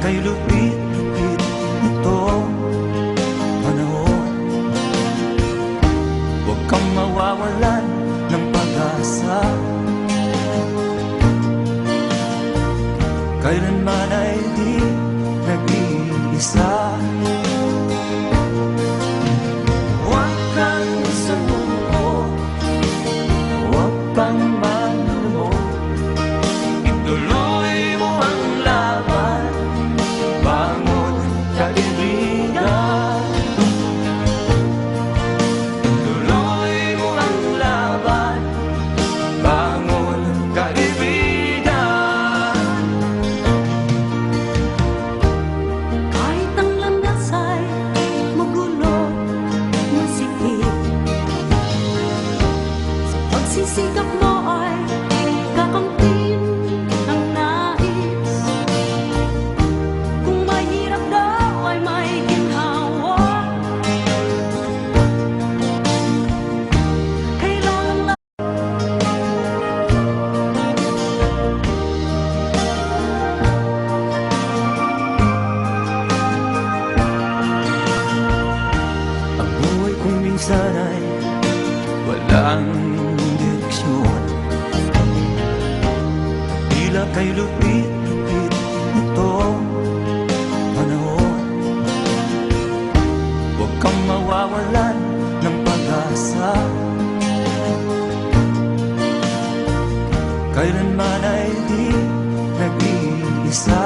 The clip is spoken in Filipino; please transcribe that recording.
kay lupit-lupit itong panahon. Huwag kang mawawalan ng pag-asa, kailanman ay di nag-iisa. Huwag kang sumuko, huwag kang manlumod, ituloy mo ang laban, bangon kaibigan. Ituloy mo ang laban, bangon kaibigan. Kahit ang landas ay magulo, masikip, sa pagsisikap mo ay kakamtin ang nais. Kung mahirap daw ay may ginhawa, kailangan lang Ang buhay kong minsan ay walang direksyon, tila kay lupit-lupit itong panahon. Huwag kang mawawalan ng pag-asa, kailanman ay di nag-iisa.